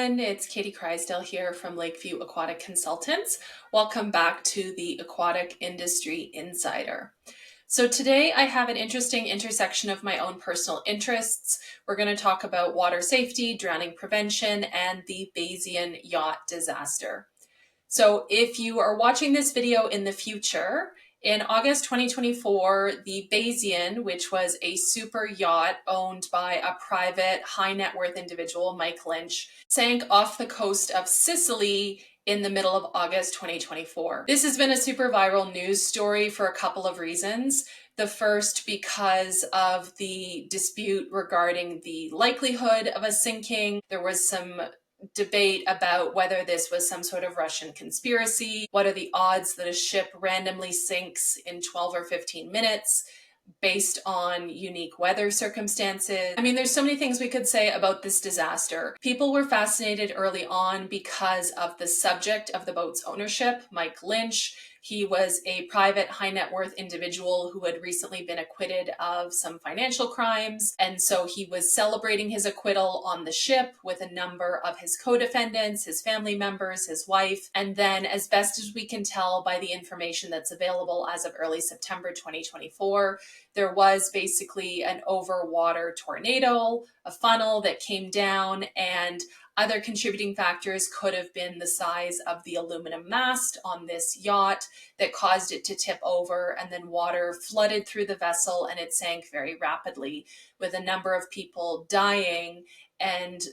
everyone, it's Katie Crysdale here from Lakeview Aquatic Consultants. Welcome back to the Aquatic Industry Insider. So today I have an interesting intersection of my own personal interests. We're going to talk about water safety, drowning prevention, and the Bayesian Yacht disaster. So if you are watching this video in the future, in August 2024, the Bayesian, which was a super yacht owned by a private high net worth individual, Mike Lynch, sank off the coast of Sicily in the middle of August 2024. This has been a super viral news story for a couple of reasons. The first, because of the dispute regarding the likelihood of a sinking. There was some debate about whether this was some sort of Russian conspiracy. What are the odds that a ship randomly sinks in 12 or 15 minutes based on unique weather circumstances? I mean, there's so many things we could say about this disaster. People were fascinated early on because of the subject of the boat's ownership, Mike Lynch. He was a private high net worth individual who had recently been acquitted of some financial crimes. And so he was celebrating his acquittal on the ship with a number of his co-defendants, his family members, his wife. And then, as best as we can tell by the information that's available as of early September 2024, there was basically an overwater tornado, a funnel that came down, and other contributing factors could have been the size of the aluminum mast on this yacht that caused it to tip over, and then water flooded through the vessel and it sank very rapidly, with a number of people dying and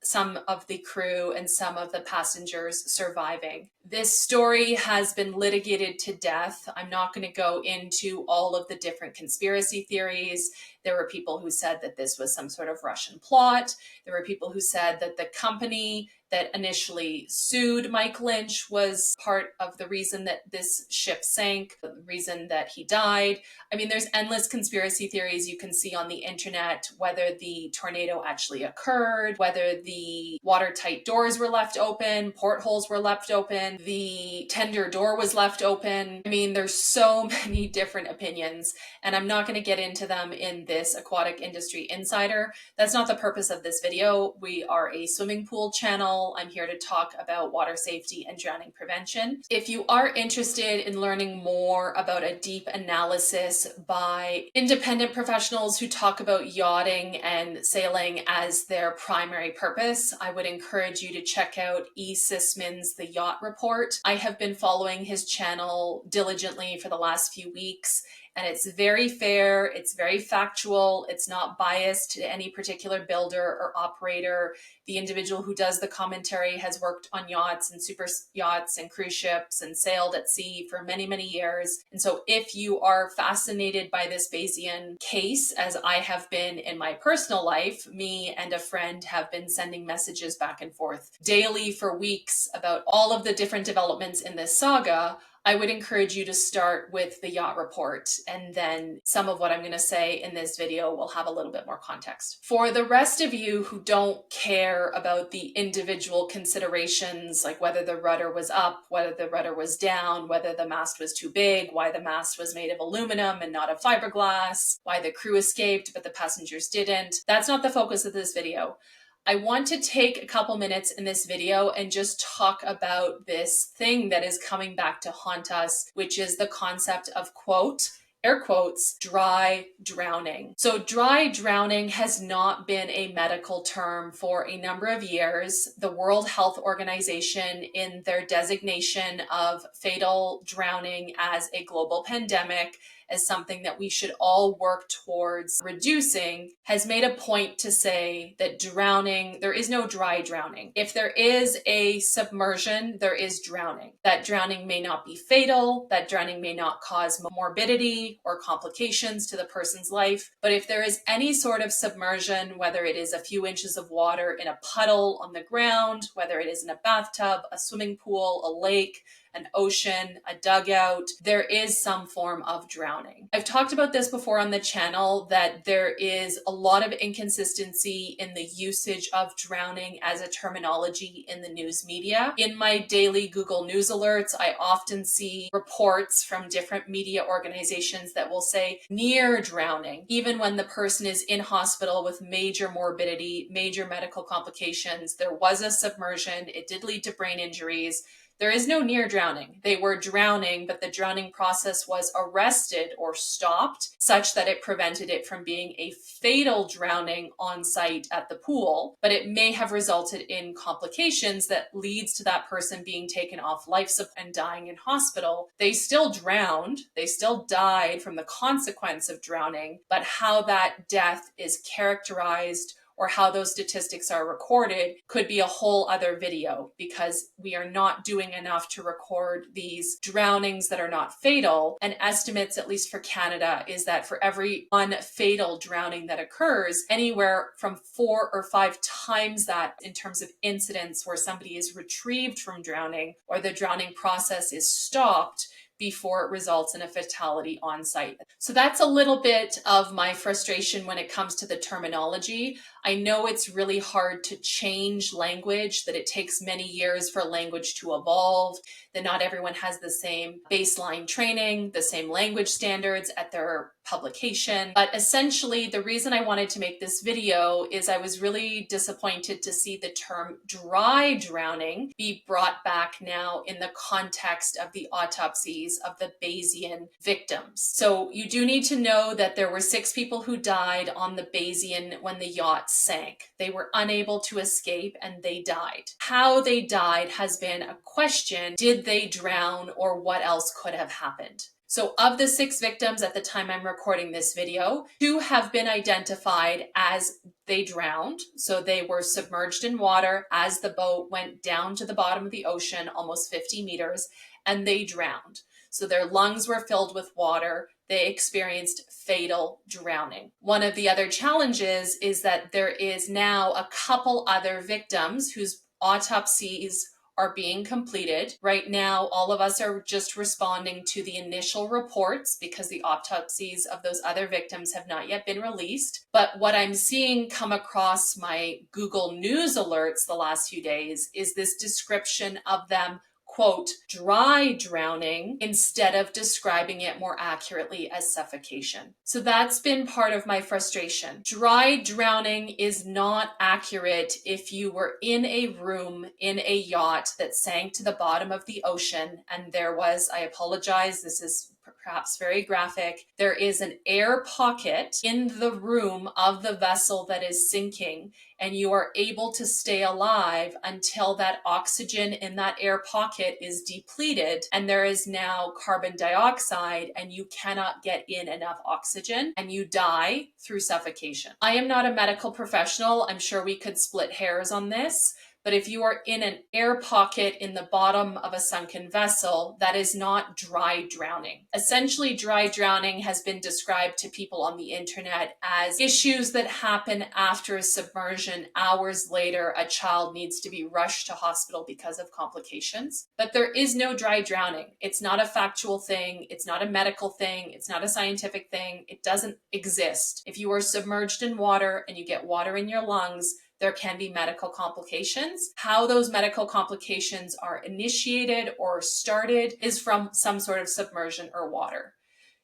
some of the crew and some of the passengers surviving. This story has been litigated to death. I'm not going to go into all of the different conspiracy theories. There were people who said that this was some sort of Russian plot. There were people who said that the company that initially sued Mike Lynch was part of the reason that this ship sank, the reason that he died. I mean, there's endless conspiracy theories you can see on the internet, whether the tornado actually occurred, whether the watertight doors were left open, portholes were left open, the tender door was left open. I mean, there's so many different opinions, and I'm not going to get into them in this Aquatic Industry Insider. That's not the purpose of this video. We are a swimming pool channel. I'm here to talk about water safety and drowning prevention. If you are interested in learning more about a deep analysis by independent professionals who talk about yachting and sailing as their primary purpose, I would encourage you to check out E. Sisman's The Yacht Report. I have been following his channel diligently for the last few weeks, and it's very fair, it's very factual, it's not biased to any particular builder or operator. The individual who does the commentary has worked on yachts and super yachts and cruise ships and sailed at sea for many, many years. And so if you are fascinated by this Bayesian case, as I have been in my personal life, me and a friend have been sending messages back and forth daily for weeks about all of the different developments in this saga, I would encourage you to start with the yacht report, and then some of what I'm going to say in this video will have a little bit more context. For the rest of you who don't care about the individual considerations, like whether the rudder was up, whether the rudder was down, whether the mast was too big, why the mast was made of aluminum and not of fiberglass, why the crew escaped but the passengers didn't, that's not the focus of this video. I want to take a couple minutes in this video and just talk about this thing that is coming back to haunt us, which is the concept of, quote, air quotes, dry drowning. So dry drowning has not been a medical term for a number of years. The World Health Organization, in their designation of fatal drowning as a global pandemic, as something that we should all work towards reducing, has made a point to say that drowning, there is no dry drowning. If there is a submersion, there is drowning. That drowning may not be fatal, that drowning may not cause morbidity or complications to the person's life, but if there is any sort of submersion, whether it is a few inches of water in a puddle on the ground, whether it is in a bathtub, a swimming pool, a lake, an ocean, a dugout, there is some form of drowning. I've talked about this before on the channel, that there is a lot of inconsistency in the usage of drowning as a terminology in the news media. In my daily Google News alerts, I often see reports from different media organizations that will say near drowning, even when the person is in hospital with major morbidity, major medical complications. There was a submersion, it did lead to brain injuries. There is no near drowning. They were drowning, but the drowning process was arrested or stopped such that it prevented it from being a fatal drowning on site at the pool, but it may have resulted in complications that leads to that person being taken off life support and dying in hospital. They still drowned. They still died from the consequence of drowning, but how that death is characterized or how those statistics are recorded could be a whole other video, because we are not doing enough to record these drownings that are not fatal. And estimates, at least for Canada, is that for every one fatal drowning that occurs, anywhere from 4 or 5 times that in terms of incidents where somebody is retrieved from drowning or the drowning process is stopped before it results in a fatality on site. So that's a little bit of my frustration when it comes to the terminology. I know it's really hard to change language, that it takes many years for language to evolve, that not everyone has the same baseline training, the same language standards at their publication. But essentially, the reason I wanted to make this video is I was really disappointed to see the term dry drowning be brought back now in the context of the autopsies of the Bayesian victims. So you do need to know that there were 6 people who died on the Bayesian when the yacht sank. They were unable to escape and they died. How they died has been a question. Did they drown, or what else could have happened? So of the 6 victims at the time I'm recording this video, 2 have been identified as they drowned. So they were submerged in water as the boat went down to the bottom of the ocean, almost 50 meters, and they drowned. So their lungs were filled with water. They experienced fatal drowning. One of the other challenges is that there is now a couple other victims whose autopsies are being completed. Right now, all of us are just responding to the initial reports because the autopsies of those other victims have not yet been released. But what I'm seeing come across my Google News alerts the last few days is this description of them, quote, dry drowning, instead of describing it more accurately as suffocation. So that's been part of my frustration. Dry drowning is not accurate if you were in a room in a yacht that sank to the bottom of the ocean and there was, I apologize, this is perhaps very graphic, there is an air pocket in the room of the vessel that is sinking, and you are able to stay alive until that oxygen in that air pocket is depleted and there is now carbon dioxide and you cannot get in enough oxygen and you die through suffocation. I am not a medical professional. I'm sure we could split hairs on this. But if you are in an air pocket in the bottom of a sunken vessel, that is not dry drowning. Essentially, dry drowning has been described to people on the internet as issues that happen after a submersion. Hours later, a child needs to be rushed to hospital because of complications. But there is no dry drowning. It's not a factual thing. It's not a medical thing. It's not a scientific thing. It doesn't exist. If you are submerged in water and you get water in your lungs, there can be medical complications. How those medical complications are initiated or started is from some sort of submersion or water.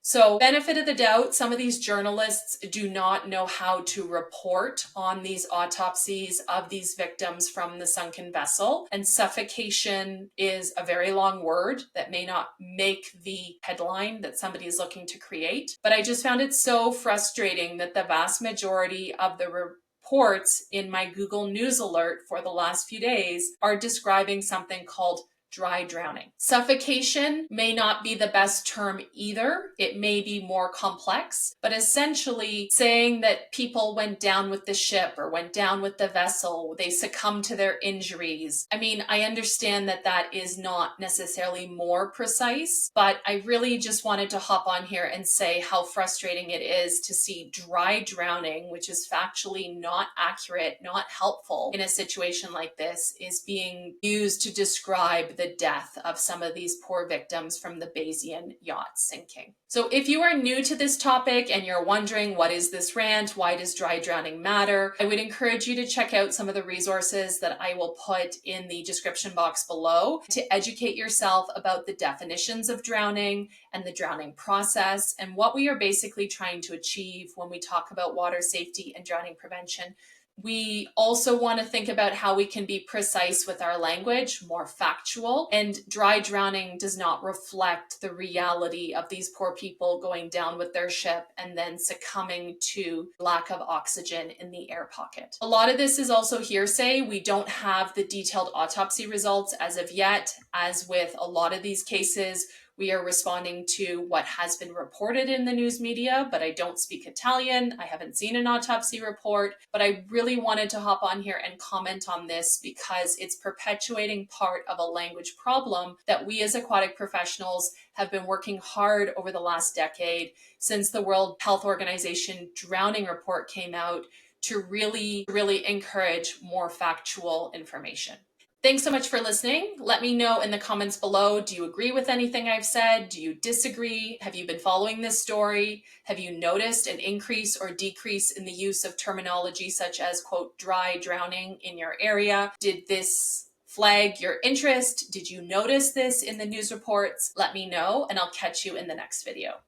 So, benefit of the doubt, some of these journalists do not know how to report on these autopsies of these victims from the sunken vessel. And suffocation is a very long word that may not make the headline that somebody is looking to create. But I just found it so frustrating that the vast majority of the reports in my Google News alert for the last few days are describing something called dry drowning. Suffocation may not be the best term either. It may be more complex, but essentially saying that people went down with the ship or went down with the vessel, they succumbed to their injuries. I mean, I understand that that is not necessarily more precise, but I really just wanted to hop on here and say how frustrating it is to see dry drowning, which is factually not accurate, not helpful in a situation like this, is being used to describe the the death of some of these poor victims from the Bayesian Yacht sinking. So if you are new to this topic and you're wondering, what is this rant? Why does dry drowning matter? I would encourage you to check out some of the resources that I will put in the description box below to educate yourself about the definitions of drowning and the drowning process and what we are basically trying to achieve when we talk about water safety and drowning prevention. We also want to think about how we can be precise with our language, more factual, and dry drowning does not reflect the reality of these poor people going down with their ship and then succumbing to lack of oxygen in the air pocket. A lot of this is also hearsay. We don't have the detailed autopsy results as of yet. As with a lot of these cases, we are responding to what has been reported in the news media, but I don't speak Italian. I haven't seen an autopsy report, but I really wanted to hop on here and comment on this because it's perpetuating part of a language problem that we as aquatic professionals have been working hard over the last decade since the World Health Organization drowning report came out to really encourage more factual information. Thanks so much for listening. Let me know in the comments below. Do you agree with anything I've said? Do you disagree? Have you been following this story? Have you noticed an increase or decrease in the use of terminology such as, quote, dry drowning in your area? Did this flag your interest? Did you notice this in the news reports? Let me know and I'll catch you in the next video.